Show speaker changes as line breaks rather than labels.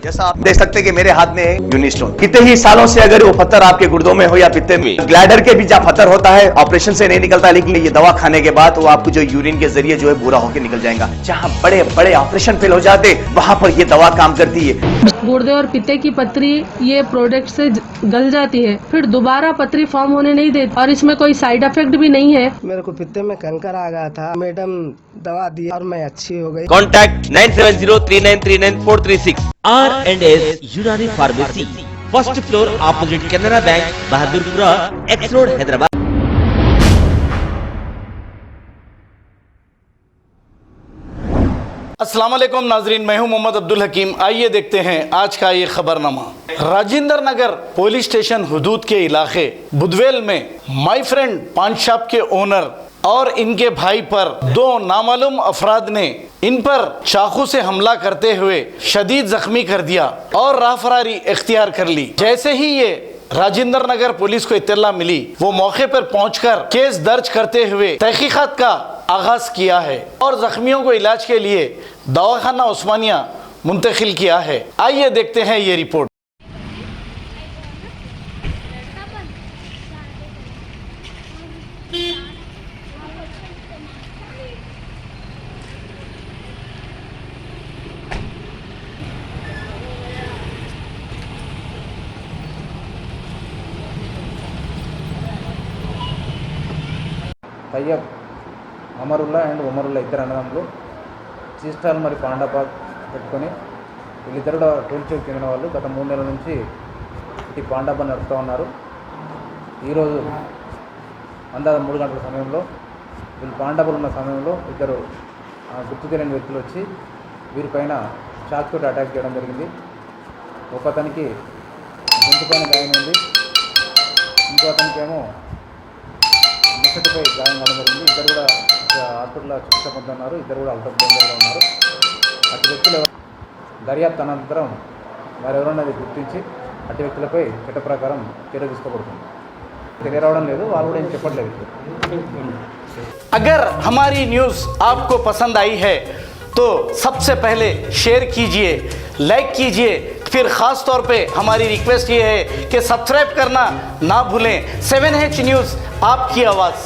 जैसा आप देख सकते हैं कि मेरे हाथ में है यूनि स्टोन। कितने ही सालों से अगर वो पत्थर आपके गुर्दों में हो या पित्ते में, ग्लैडर के भी जहाँ पत्थर होता है ऑपरेशन से नहीं निकलता, लेकिन ये दवा खाने के बाद वो आपको जो यूरिन के जरिए जो है बुरा होकर निकल जाएगा। जहाँ बड़े बड़े ऑपरेशन फेल हो जाते वहां पर ये दवा काम करती है।
गुर्दे और पित्ते की पथरी ये प्रोडक्ट से गल जाती है, फिर दोबारा पथरी फॉर्म होने नहीं देती और इसमें कोई साइड इफेक्ट भी नहीं है।
मेरे को पित्ते में कंकर आ गया था, मैडम दवा दी और मैं अच्छी हो गई।
कॉन्टैक्ट 9703939436 R&S यूनानी pharmacy, first floor opposite Canara bank, Bahadurpura, x road, Hyderabad.
अस्सलाम वालेकुम नाजरीन, मैं हूं मोहम्मद अब्दुल हकीम। आइए देखते हैं आज का ये खबरनामा। राजेंद्र नगर पुलिस स्टेशन हुदूद के इलाके बुधवेल में माय फ्रेंड पान शॉप के ओनर और इनके भाई पर दो नामालूम अफराद ने इन पर चाकू से हमला करते हुए शदीद जख्मी कर दिया और राहफरारी इख्तियार कर ली। जैसे ही ये राजेंद्र नगर पुलिस को इत्तला मिली, वो मौके पर पहुंचकर केस दर्ज करते हुए तहकीकात का आगाज किया है और जख्मियों को इलाज के लिए दवाखाना उस्मानिया मुंतकिल किया है। आइए देखते हैं ये रिपोर्ट।
తయ్యబ్ అమరుల్లా అండ్ ఉమరుల్లా ఇద్దరు అన్నదమ్ములు చీస్టాల్ మరి పాండాపాక్ పెట్టుకొని వీళ్ళిద్దరు కూడా టూల్చేకి చెందిన వాళ్ళు. గత 3 నెలల నుంచి ఈ పాండాపా నడుపుతూ ఉన్నారు. ఈరోజు అందాజ 3 గంటల సమయంలో వీళ్ళు పాండాపాలు ఉన్న సమయంలో ఇద్దరు గుర్తు తెలియని వ్యక్తులు వచ్చి వీరిపైన షాక్ తోటి అటాక్ చేయడం జరిగింది. ఒకతనికి గొంతు పైన గాయమైంది, ఇంకో అతనికి ఏమో ముసటిపై గాయం కావడం జరిగింది. ఇద్దరు కూడా హాస్పిటల్లో చికిత్స పొందుతున్నారు. ఇద్దరు కూడా అవుట్ ఆఫ్ డేంజర్లో ఉన్నారు. అటు వ్యక్తులు దర్యాప్తు అనంతరం వారెవరన్నది గుర్తించి అటు వ్యక్తులపై చట్ట ప్రకారం చర్య తీసుకోబడుతుంది. తెలియరావడం లేదు, వాళ్ళు కూడా ఏం చెప్పట్లేదు.
अगर हमारी न्यूज़ आपको पसंद आई है तो सबसे पहले शेयर कीजिए, लाइक कीजिए, फिर ख़ास तौर पे हमारी रिक्वेस्ट ये है कि सब्सक्राइब करना ना भूलें। 7H न्यूज़, आपकी आवाज़।